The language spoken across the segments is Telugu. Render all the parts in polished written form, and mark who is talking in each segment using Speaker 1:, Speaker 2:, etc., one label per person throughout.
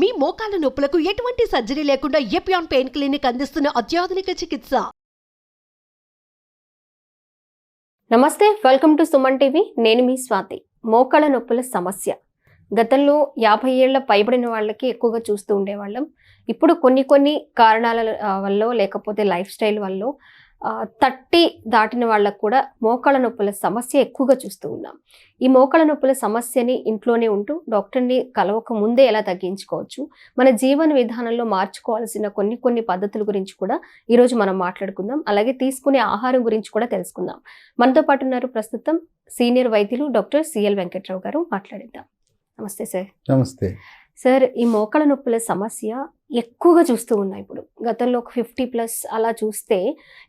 Speaker 1: మీ మోకాల నొప్పులకు ఎటువంటి సర్జరీ లేకుండా ఎపియాన్ పెయిన్ క్లినిక్ అందిస్తున్న అత్యాధునిక చికిత్స.
Speaker 2: నమస్తే, వెల్కమ్ టు సుమన్ టీవీ. నేను మీ స్వాతి. మోకాళ్ళ నొప్పుల సమస్య గతంలో 50 ఏళ్ల పైబడిన వాళ్ళకి ఎక్కువగా చూస్తూ ఉండేవాళ్ళం. ఇప్పుడు కొన్ని కారణాల వల్ల లేకపోతే లైఫ్ స్టైల్ వల్ల 30 దాటిన వాళ్ళకు కూడా మోకాళ్ళ నొప్పుల సమస్య ఎక్కువగా చూస్తూ ఉన్నాం. ఈ మోకాళ్ళ నొప్పుల సమస్యని ఇంట్లోనే ఉంటూ డాక్టర్ని కలవక ముందే ఎలా తగ్గించుకోవచ్చు, మన జీవన విధానంలో మార్చుకోవాల్సిన కొన్ని పద్ధతుల గురించి కూడా ఈరోజు మనం మాట్లాడుకుందాం. అలాగే తీసుకునే ఆహారం గురించి కూడా తెలుసుకుందాం. మనతో పాటు ఉన్నారు ప్రస్తుతం సీనియర్ వైద్యులు డాక్టర్ సిఎల్ వెంకట్రావు గారు. మాట్లాడిద్దాం. నమస్తే సార్.
Speaker 3: నమస్తే
Speaker 2: సార్. ఈ మోకాళ్ళ నొప్పుల సమస్య ఎక్కువగా చూస్తూ ఉన్నాయి. ఇప్పుడు గతంలో ఒక 50+ అలా చూస్తే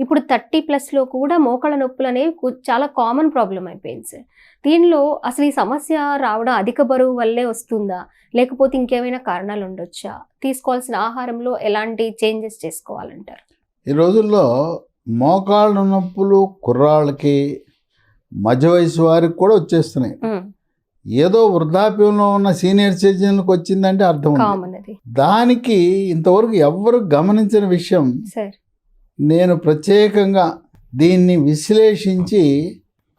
Speaker 2: ఇప్పుడు 30+లో కూడా మోకాళ్ళ నొప్పులు అనేవి చాలా కామన్ ప్రాబ్లం అయిపోయింది సార్. దీనిలో అసలు ఈ సమస్య రావడం అధిక బరువు వల్లే వస్తుందా, లేకపోతే ఇంకేమైనా కారణాలు ఉండొచ్చా? తీసుకోవాల్సిన ఆహారంలో ఎలాంటి చేంజెస్ చేసుకోవాలంటారు?
Speaker 3: ఈ రోజుల్లో మోకాళ్ళ నొప్పులు కుర్రాళ్ళకి, మధ్య వయసు వారికి కూడా వచ్చేస్తున్నాయి. ఏదో వృద్ధాప్యంలో ఉన్న సీనియర్ సిటిజన్లకు వచ్చిందంటే అర్థం ఉంది. దానికి ఇంతవరకు ఎవ్వరు గమనించిన విషయం నేను ప్రత్యేకంగా దీన్ని విశ్లేషించి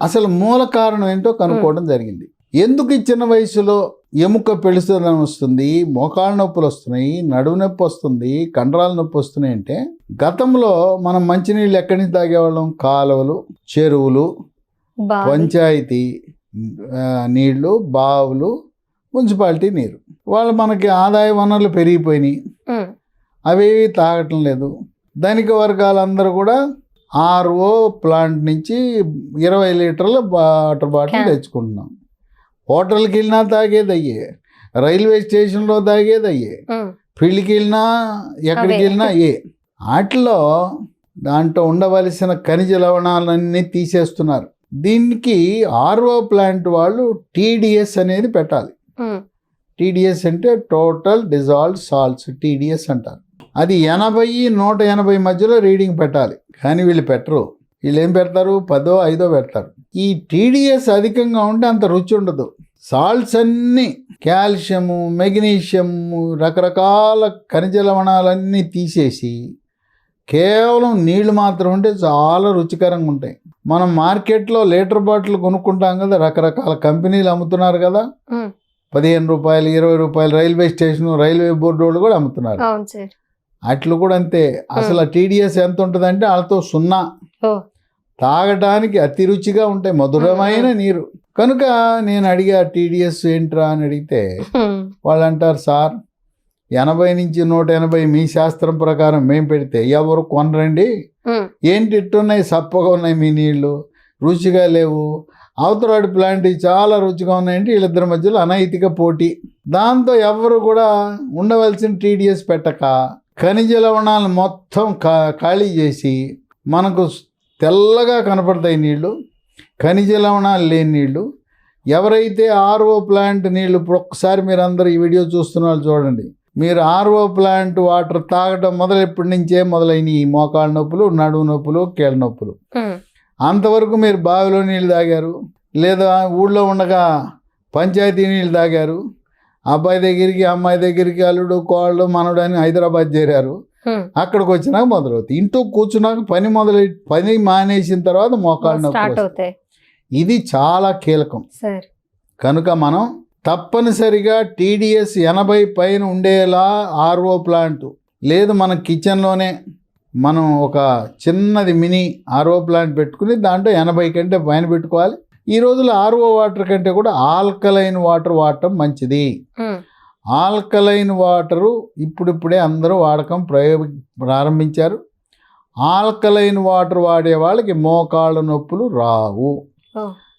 Speaker 3: అసలు మూల కారణం ఏంటో కనుక్కోవడం జరిగింది. ఎందుకు ఈ చిన్న వయసులో ఎముక పెళుసుదనం వస్తుంది, మోకాళ్ళ నొప్పులు వస్తున్నాయి, నడుము నొప్పి వస్తుంది, కండరాల నొప్పి వస్తున్నాయి అంటే గతంలో మనం మంచినీళ్ళు ఎక్కడి నుంచి తాగేవాళ్ళం? కాలువలు, చెరువులు, పంచాయతీ నీళ్లు, బావులు, మున్సిపాలిటీ నీరు. వాళ్ళు మనకి ఆదాయ వనరులు పెరిగిపోయినాయి, అవేవి తాగటం లేదు. ధనిక వర్గాలందరూ కూడా RO ప్లాంట్ నుంచి 20 లీటర్ల వాటర్ బాటిల్ తెచ్చుకుంటున్నాం. హోటల్కి వెళ్ళినా తాగేది అయ్యే, రైల్వే స్టేషన్లో తాగేది అయ్యే, పెళ్ళికి వెళ్ళినా ఎక్కడికి వెళ్ళినా వాటిలో దాంట్లో ఉండవలసిన ఖనిజ లవణాలన్నీ తీసేస్తున్నారు. దీనికి RO ప్లాంట్ వాళ్ళు TDS అనేది పెట్టాలి. TDS అంటే టోటల్ డిజాల్వ్డ్ సాల్ట్స్, TDS అంటారు. అది 80-180 మధ్యలో రీడింగ్ పెట్టాలి. కానీ వీళ్ళు పెట్టరు. వీళ్ళు ఏం పెడతారు? 10, 5 పెడతారు. ఈ TDS అధికంగా ఉంటే అంత రుచి ఉండదు. సాల్ట్స్ అన్నీ కాల్షియము, మెగ్నీషియము, రకరకాల ఖనిజ లవణాలన్నీ తీసేసి కేవలం నీళ్లు మాత్రం ఉంటే చాలా రుచికరంగా ఉంటాయి. మనం మార్కెట్లో లీటర్ బాటిల్ కొనుక్కుంటాం కదా, రకరకాల కంపెనీలు అమ్ముతున్నారు కదా, 15 రూపాయలు, 20 రూపాయలు. రైల్వే స్టేషన్, రైల్వే బోర్డు వాళ్ళు కూడా అమ్ముతున్నారు. అట్లు కూడా అంతే. అసలు TDS ఎంత ఉంటుంది అంటే వాళ్ళతో 0. తాగటానికి అతి రుచిగా ఉంటాయి, మధురమైన నీరు. కనుక నేను అడిగా TDS ఏంట్రా అని అడిగితే వాళ్ళు అంటారు, సార్ 80-180 మీ శాస్త్రం ప్రకారం మేము పెడితే ఎవరు కొనరండి, ఏంటి ఇట్టున్నాయి, సప్పగా ఉన్నాయి మీ నీళ్లు, రుచిగా లేవు. అవతరాడి ప్లాంట్ చాలా రుచిగా ఉన్నాయంటే వీళ్ళిద్దరి మధ్యలో అనైతిక పోటీ. దాంతో ఎవరు కూడా ఉండవలసిన TDS పెట్టక ఖనిజ లవణాలను మొత్తం ఖాళీ చేసి మనకు తెల్లగా కనపడతాయి నీళ్లు, ఖనిజ లవణాలు లేని నీళ్లు. ఎవరైతే RO ప్లాంట్ నీళ్లు, ఇప్పుడు ఒక్కసారి మీరు అందరూ ఈ వీడియో చూస్తున్న వాళ్ళు చూడండి, మీరు RO ప్లాంట్ వాటర్ తాగడం మొదలెప్పటి నుంచే మొదలైన ఈ మోకాళ్ళ నొప్పులు, నడుము నొప్పులు, కీళ్ళ నొప్పులు. అంతవరకు మీరు బావిలో నీళ్ళు తాగారు, లేదా ఊళ్ళో ఉండగా పంచాయతీ నీళ్ళు తాగారు. అబ్బాయి దగ్గరికి, అమ్మాయి దగ్గరికి, అల్లుడు, కోళ్ళు, మనడు అని హైదరాబాద్ చేరారు. అక్కడికి వచ్చినాక మొదలవుతాయి. ఇంట్లో కూర్చున్నాక పని మానేసిన తర్వాత మోకాళ్ళ నొప్పులు. ఇది చాలా కీలకం. కనుక మనం తప్పనిసరిగా TDS 80 పైన ఉండేలా RO ప్లాంట్ లేదు, మన కిచెన్లోనే మనం ఒక చిన్నది మినీ RO ప్లాంట్ పెట్టుకుని దాంట్లో 80 కంటే పైన పెట్టుకోవాలి. ఈ రోజుల్లో RO వాటర్ కంటే కూడా ఆల్కలైన్ వాటర్ వాడటం మంచిది. ఆల్కలైన్ వాటరు ఇప్పుడిప్పుడే అందరూ వాడకం ప్రారంభించారు. ఆల్కలైన్ వాటర్ వాడే వాళ్ళకి మోకాళ్ళ నొప్పులు రావు.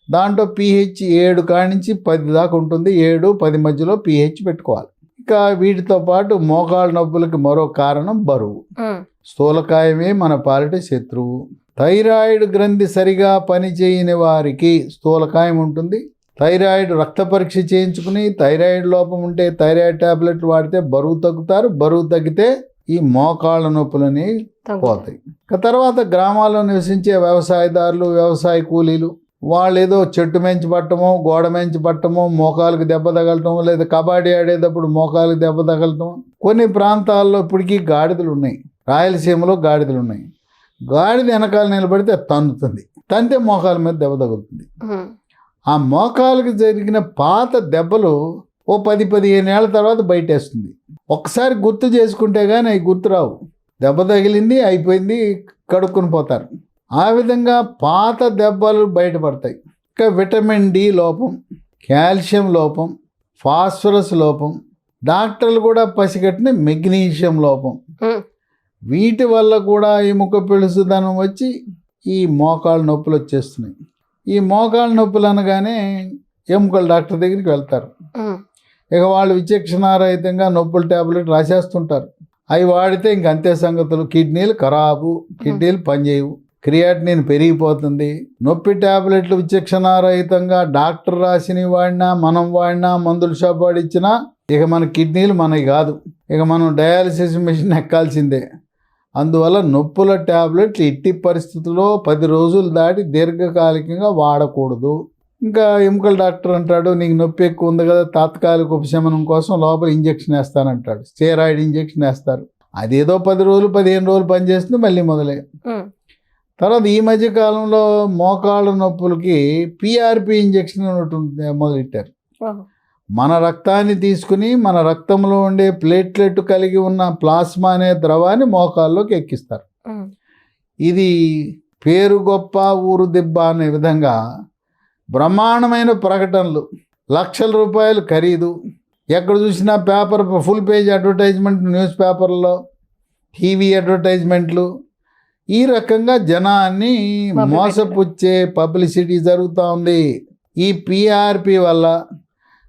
Speaker 3: దాంట్లో pH 7 కాడి నుంచి 10 దాకా ఉంటుంది. 7-10 మధ్యలో pH పెట్టుకోవాలి. ఇక వీటితో పాటు మోకాళ్ళ నొప్పులకి మరో కారణం బరువు. స్థూలకాయమే మన పాలిట శత్రువు. థైరాయిడ్ గ్రంథి సరిగా పనిచేయని వారికి స్థూలకాయం ఉంటుంది. థైరాయిడ్ రక్త పరీక్ష చేయించుకుని థైరాయిడ్ లోపం ఉంటే థైరాయిడ్ టాబ్లెట్ వాడితే బరువు తగ్గుతారు. బరువు తగ్గితే ఈ మోకాళ్ళ నొప్పులని పోతాయి. తర్వాత గ్రామాల్లో నివసించే వ్యవసాయదారులు, వ్యవసాయ కూలీలు వాళ్ళు ఏదో చెట్టు మెంచి పట్టమో గోడ మెంచి పట్టమో మోకాలకు దెబ్బ తగలటమో లేదా కబడ్డీ ఆడేటప్పుడు మోకాలకు దెబ్బ తగలటం. కొన్ని ప్రాంతాల్లో ఇప్పటికీ గాడిదలు ఉన్నాయి, రాయలసీమలో గాడిదలు ఉన్నాయి. గాడిద వెనకాల నిలబడితే తన్నుతుంది, తంతే మోకాల మీద దెబ్బ తగులుతుంది. ఆ మోకాలకు జరిగిన పాత దెబ్బలు ఓ 10-15 ఏళ్ళ తర్వాత బయటేస్తుంది. ఒక్కసారి గుర్తు చేసుకుంటే కానీ అవి గుర్తురావు. దెబ్బ తగిలింది, అయిపోయింది, కడుక్కుని పోతారు. ఆ విధంగా పాత దెబ్బలు బయటపడతాయి. ఇంకా విటమిన్ డి లోపం, కాల్షియం లోపం, ఫాస్ఫరస్ లోపం, డాక్టర్లు కూడా పసిగట్టిన మెగ్నీషియం లోపం, వీటి వల్ల కూడా ఎముక పెళుసుదనం వచ్చి ఈ మోకాళ్ళ నొప్పులు వచ్చేస్తున్నాయి. ఈ మోకాళ్ళ నొప్పులు అనగానే ఎముకల డాక్టర్ దగ్గరికి వెళ్తారు. ఇక వాళ్ళు విచక్షణారహితంగా నొప్పుల ట్యాబ్లెట్ రాసేస్తుంటారు. అవి వాడితే ఇంక అంతే సంగతులు. కిడ్నీలు ఖరాబు, కిడ్నీలు పనిచేయవు, క్రియాటినిన్ పెరిగిపోతుంది. నొప్పి ట్యాబ్లెట్లు విచక్షణారహితంగా డాక్టర్ రాసినవి వాడినా, మనం వాడినా, మందుల షాప్ వాడిచ్చినా ఇక మన కిడ్నీలు మనవి కాదు, ఇక మనం డయాలసిస్ మిషన్ ఎక్కాల్సిందే. అందువల్ల నొప్పుల ట్యాబ్లెట్లు ఎట్టి పరిస్థితుల్లో 10 రోజులు దాటి దీర్ఘకాలికంగా వాడకూడదు. ఇంకా ఎముకల డాక్టర్ అంటాడు, నీకు నొప్పి ఎక్కువ ఉంది కదా, తాత్కాలిక ఉపశమనం కోసం లోపల ఇంజెక్షన్ వేస్తానంటాడు. స్టెరాయిడ్ ఇంజెక్షన్ వేస్తారు. అదేదో 10 రోజులు 15 రోజులు పనిచేస్తుంది, మళ్ళీ మొదలే. తర్వాత ఈ మధ్య కాలంలో మోకాళ్ళ నొప్పులకి పిఆర్పి ఇంజెక్షన్ మొదలెట్టారు. మన రక్తాన్ని తీసుకుని మన రక్తంలో ఉండే ప్లేట్లెట్ కలిగి ఉన్న ప్లాస్మా అనే ద్రవాన్ని మోకాల్లోకి ఎక్కిస్తారు. ఇది పేరు గొప్ప ఊరు దిబ్బ అనే విధంగా బ్రహ్మాండమైన ప్రకటనలు, లక్షల రూపాయలు ఖరీదు, ఎక్కడ చూసినా paper full page advertisement, news పేపర్లో, టీవీ అడ్వర్టైజ్మెంట్లు, ఈ రకంగా జనాన్ని మోసపుచ్చే పబ్లిసిటీ జరుగుతూ ఉంది. ఈ పిఆర్పి వల్ల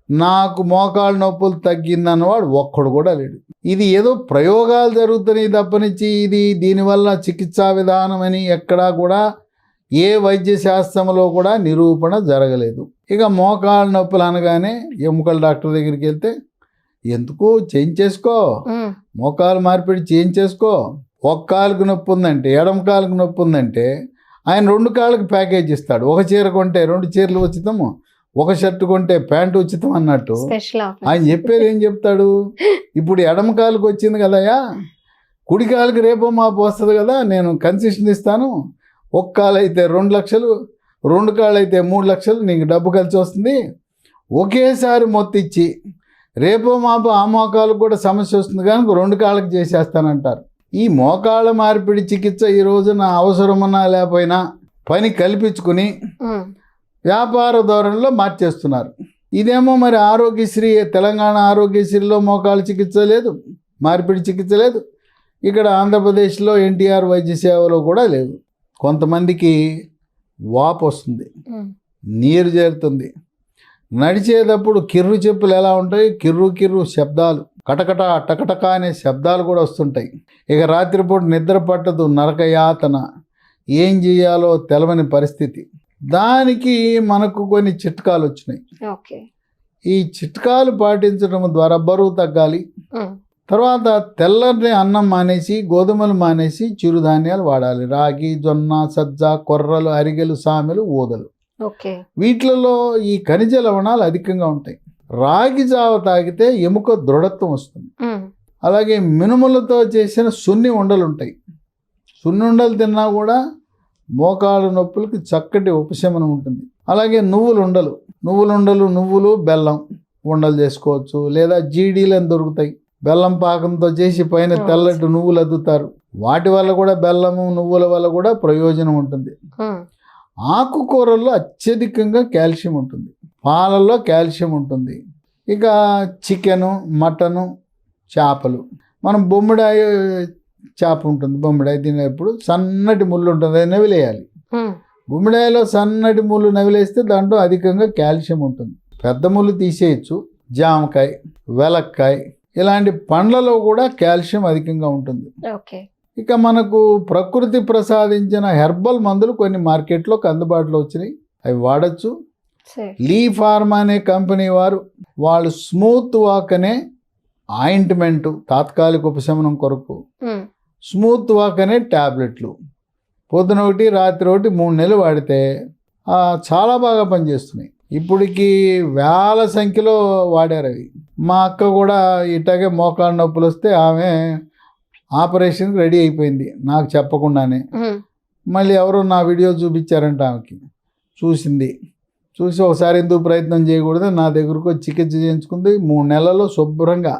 Speaker 3: నాకు మోకాళ్ళ నొప్పులు తగ్గిందన్నవాడు ఒక్కడు కూడా లేడు. ఇది ఏదో ప్రయోగాలు జరుగుతున్నాయి తప్పనిచ్చి దీనివల్ల చికిత్సా విధానం అని ఎక్కడా కూడా ఏ వైద్య శాస్త్రంలో కూడా నిరూపణ జరగలేదు. ఇక మోకాళ్ళ నొప్పులు అనగానే ఎముకల డాక్టర్ దగ్గరికి వెళ్తే ఎందుకు చేయించేసుకో, మోకాలు మార్పిడి చేయించేసుకో. ఒక కాలుకు నొప్పి ఉందంటే, ఎడమ కాలుకు నొప్పి ఉందంటే ఆయన 2 కాళ్ళకి ప్యాకేజ్ ఇస్తాడు. ఒక చీర కొంటే 2 చీరలు ఉచితము, ఒక షర్ట్ కొంటే ప్యాంటు ఉచితం అన్నట్టు ఆయన చెప్పేది ఏం చెప్తాడు? ఇప్పుడు ఎడమ కాలుకు వచ్చింది కదయా, కుడి కాలుకి రేపో మాపు వస్తుంది కదా, నేను కన్సెషన్ ఇస్తాను. ఒక కాలు అయితే 2 లక్షలు, 2 కాళ్ళు అయితే 3 లక్షలు, నీకు డబ్బు కలిసి వస్తుంది. ఒకేసారి మొత్తం ఇచ్చి రేపో మాపు ఆ మోకాలకు కూడా సమస్య వస్తుంది కనుక 2 కాళ్ళకి చేసేస్తానంటారు. ఈ మోకాళ్ళ మార్పిడి చికిత్స ఈ రోజున అవసరమన్నా లేకపోయినా పని కల్పించుకుని వ్యాపార ధోరణిలో మార్చేస్తున్నారు. ఇదేమో మరి ఆరోగ్యశ్రీ, తెలంగాణ ఆరోగ్యశ్రీలో మోకాళ్ళ చికిత్స లేదు, మార్పిడి చికిత్స లేదు. ఇక్కడ ఆంధ్రప్రదేశ్లో ఎన్టీఆర్ వైద్య సేవలో కూడా లేదు. కొంతమందికి వాపు వస్తుంది, నీరు చేరుతుంది, నడిచేటప్పుడు కిర్రు చెప్పులు ఎలా ఉంటాయి, కిర్రు కిర్రు శబ్దాలు, కటకట టకటక అనే శబ్దాలు కూడా వస్తుంటాయి. ఇక రాత్రిపూట నిద్ర పట్టదు, నరకయాతన, ఏం చేయాలో తెలవని పరిస్థితి. దానికి మనకు కొన్ని చిట్కాలు వచ్చినాయి. ఈ చిట్కాలు పాటించడం ద్వారా బరువు తగ్గాలి. తర్వాత తెల్లని అన్నం మానేసి, గోధుమలు మానేసి చిరుధాన్యాలు వాడాలి. రాగి, జొన్న, సజ్జ, కొర్రలు, అరిగెలు, సామెలు, ఊదలు. వీటిలలో ఈ ఖనిజ లవణాలు అధికంగా ఉంటాయి. రాగి జావ తాగితే ఎముక దృఢత్వం వస్తుంది. అలాగే మినుములతో చేసిన సున్ని ఉండలు ఉంటాయి. సున్ని ఉండలు తిన్నా కూడా మోకాలు నొప్పులకి చక్కటి ఉపశమనం ఉంటుంది. అలాగే నువ్వులు, నువ్వులు, బెల్లం ఉండలు చేసుకోవచ్చు. లేదా జీడీలని దొరుకుతాయి, బెల్లం పాకంతో చేసి పైన తెల్లటి నువ్వులు అద్దుతారు. వాటి వల్ల కూడా బెల్లము, నువ్వుల వల్ల కూడా ప్రయోజనం ఉంటుంది. ఆకుకూరల్లో అత్యధికంగా కాల్షియం ఉంటుంది, పాలల్లో కాల్షియం ఉంటుంది. ఇక చికెను, మటను, చేపలు. మనం బొమ్మిడాయి చేప ఉంటుంది, బొమ్మిడాయి తినేప్పుడు సన్నటి ముళ్ళు ఉంటుంది, అది నవిలేయాలి. బొమ్మిడాయిలో సన్నటి ముళ్ళు నవిలేస్తే దాంట్లో అధికంగా కాల్షియం ఉంటుంది. పెద్ద ముళ్ళు తీసేయచ్చు. జామకాయ, వెలక్కాయ ఇలాంటి పండ్లలో కూడా కాల్షియం అధికంగా ఉంటుంది. ఇక మనకు ప్రకృతి ప్రసాదించిన హెర్బల్ మందులు కొన్ని మార్కెట్లోకి అందుబాటులో వచ్చినాయి, అవి వాడచ్చు. లీ ఫార్మా అనే కంపెనీ వాళ్ళు స్మూత్ వాక్ అనే ఆయింట్మెంటు, తాత్కాలిక ఉపశమనం కొరకు స్మూత్ వాక్ అనే ట్యాబ్లెట్లు పొద్దున ఒకటి రాత్రి ఒకటి 3 నెలలు వాడితే చాలా బాగా పనిచేస్తున్నాయి. ఇప్పటికి వేల సంఖ్యలో వాడారు అవి. మా అక్క కూడా ఇట్లాగే మోకాళ్ళ నొప్పులు వస్తే ఆమె ఆపరేషన్కి రెడీ అయిపోయింది నాకు చెప్పకుండానే. మళ్ళీ ఎవరో నా వీడియో చూపించారంట ఆమెకి, చూసి ఒకసారి ఎందుకు ప్రయత్నం చేయకూడదు నా దగ్గరకు వచ్చి చికిత్స చేయించుకుంది. 3 నెలల్లో శుభ్రంగా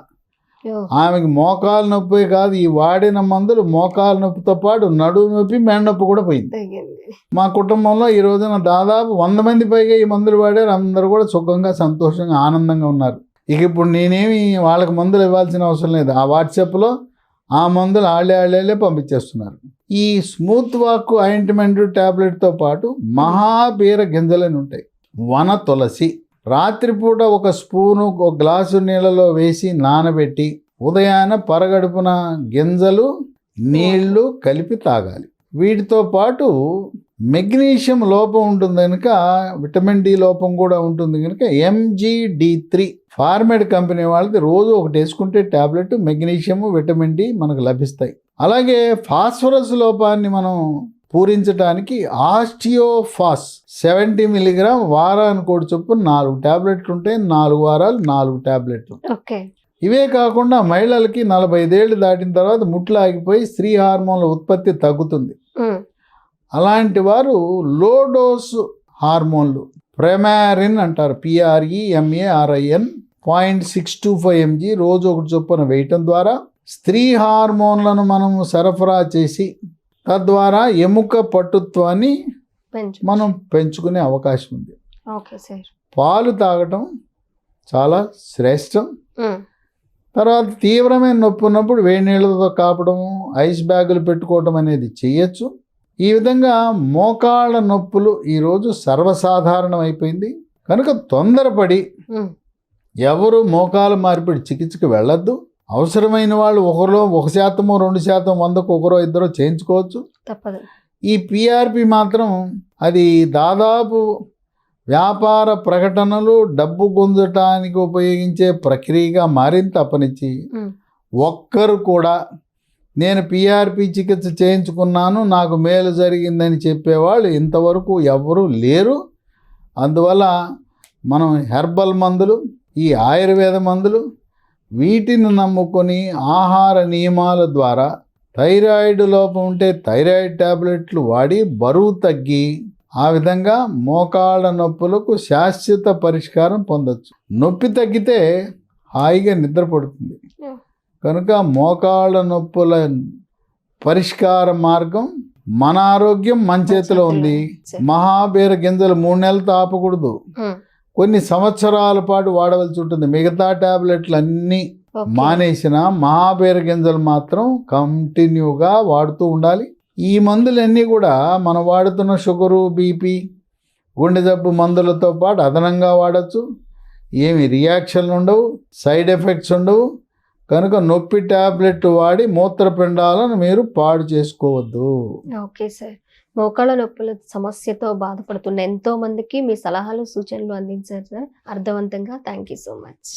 Speaker 3: ఆమెకి మోకాలు నొప్పి కాదు, ఈ వాడిన మందులు మోకాలు నొప్పితో పాటు నడుము నొప్పి మెడ నొప్పి కూడా పోయింది. మా కుటుంబంలో ఈ రోజున దాదాపు 100 మంది పైగా ఈ మందులు వాడారు. అందరూ కూడా సుఖంగా సంతోషంగా ఆనందంగా ఉన్నారు. ఇక ఇప్పుడు నేనేమి వాళ్ళకి మందులు ఇవ్వాల్సిన అవసరం లేదు. ఆ వాట్సాప్లో ఆ మందులు ఆళ్ళే పంపించేస్తున్నారు. ఈ స్మూత్ వాక్ ఆయింట్మెంట్ ట్యాబ్లెట్తో పాటు మహాబీర గింజలని ఉంటాయి. వన తులసి రాత్రిపూట 1 స్పూను 1 గ్లాసు నీళ్ళలో వేసి నానబెట్టి ఉదయాన పరగడుపున గింజలు నీళ్లు కలిపి తాగాలి. వీటితో పాటు మెగ్నీషియం లోపం ఉంటుంది కనుక విటమిన్ డి లోపం కూడా ఉంటుంది కనుక MGD3 ఫార్మేడ్ కంపెనీ వాళ్ళది రోజు ఒకటి వేసుకుంటే ట్యాబ్లెట్ మెగ్నీషియం విటమిన్ డి మనకు లభిస్తాయి. అలాగే ఫాస్ఫరస్ లోపాన్ని మనం పూరించడానికి ఆస్టియోఫాస్ 70 మిల్లీగ్రామ్ వారానికి కూడా చొప్పున 4 ట్యాబ్లెట్లు ఉంటాయి. 4 వారాలు 4 ట్యాబ్లెట్లు. ఇవే కాకుండా మహిళలకి 45 ఏళ్ళు దాటిన తర్వాత ముట్లు ఆగిపోయి స్త్రీ హార్మోన్ల ఉత్పత్తి తగ్గుతుంది. అలాంటి వారు లో డోస్ హార్మోన్లు ప్రెమారిన్ అంటారు, PREMARIN 0.625 mg రోజు ఒకటి చొప్పున వేయటం ద్వారా స్త్రీ హార్మోన్లను మనం సరఫరా చేసి తద్వారా ఎముక పటుత్వాన్ని మనం పెంచుకునే అవకాశం ఉంది. పాలు తాగటం చాలా శ్రేష్టం. తర్వాత తీవ్రమైన నొప్పి ఉన్నప్పుడు వేడి నీళ్ళతో కాపడం, ఐస్ బ్యాగులు పెట్టుకోవటం అనేది చేయొచ్చు. ఈ విధంగా మోకాళ్ళ నొప్పులు ఈరోజు సర్వసాధారణం అయిపోయింది కనుక తొందరపడి ఎవరు మోకాళ్ళ మార్పిడి చికిత్సకు వెళ్ళొద్దు. అవసరమైన వాళ్ళు 1%, 2%, 100కు 1-2 చేయించుకోవచ్చు.
Speaker 2: తప్పదు.
Speaker 3: ఈ PRP మాత్రం అది దాదాపు వ్యాపార ప్రకటనలు డబ్బు పొందటానికి ఉపయోగించే ప్రక్రియగా మారింది తప్పనిచ్చి ఒక్కరు కూడా నేను PRP చికిత్స చేయించుకున్నాను నాకు మేలు జరిగిందని చెప్పేవాళ్ళు ఇంతవరకు ఎవరు లేరు. అందువల్ల మనం హెర్బల్ మందులు, ఈ ఆయుర్వేద మందులు వీటిని నమ్ముకొని ఆహార నియమాల ద్వారా థైరాయిడ్ లోపం ఉంటే థైరాయిడ్ ట్యాబ్లెట్లు వాడి బరువు తగ్గి ఆ విధంగా మోకాళ్ళ నొప్పులకు శాశ్వత పరిష్కారం పొందొచ్చు. నొప్పి తగ్గితే హాయిగా నిద్ర పడుతుంది కనుక మోకాళ్ళ నొప్పుల పరిష్కార మార్గం మన ఆరోగ్యం మన చేతిలో ఉంది. మహాబీర గింజలు 3 నెలలతో ఆపకూడదు, కొన్ని సంవత్సరాల పాటు వాడవలసి ఉంటుంది. మిగతా ట్యాబ్లెట్లు అన్నీ మానేసిన మహాబీర గింజలు మాత్రం కంటిన్యూగా వాడుతూ ఉండాలి. ఈ మందులన్నీ కూడా మనం వాడుతున్న షుగరు, BP, గుండె జబ్బు మందులతో పాటు అదనంగా వాడచ్చు. ఏమి రియాక్షన్లు ఉండవు, సైడ్ ఎఫెక్ట్స్ ఉండవు కనుక నొప్పి ట్యాబ్లెట్ వాడి మూత్రపిండాలను మీరు పాడు చేసుకోవద్దు.
Speaker 2: Okay sir. మోకాళ్ళ నొప్పుల సమస్యతో బాధపడుతున్న ఎంతో మందికి మీ సలహాలు సూచనలు అందించారు సార్ అర్థవంతంగా. Thank you so much.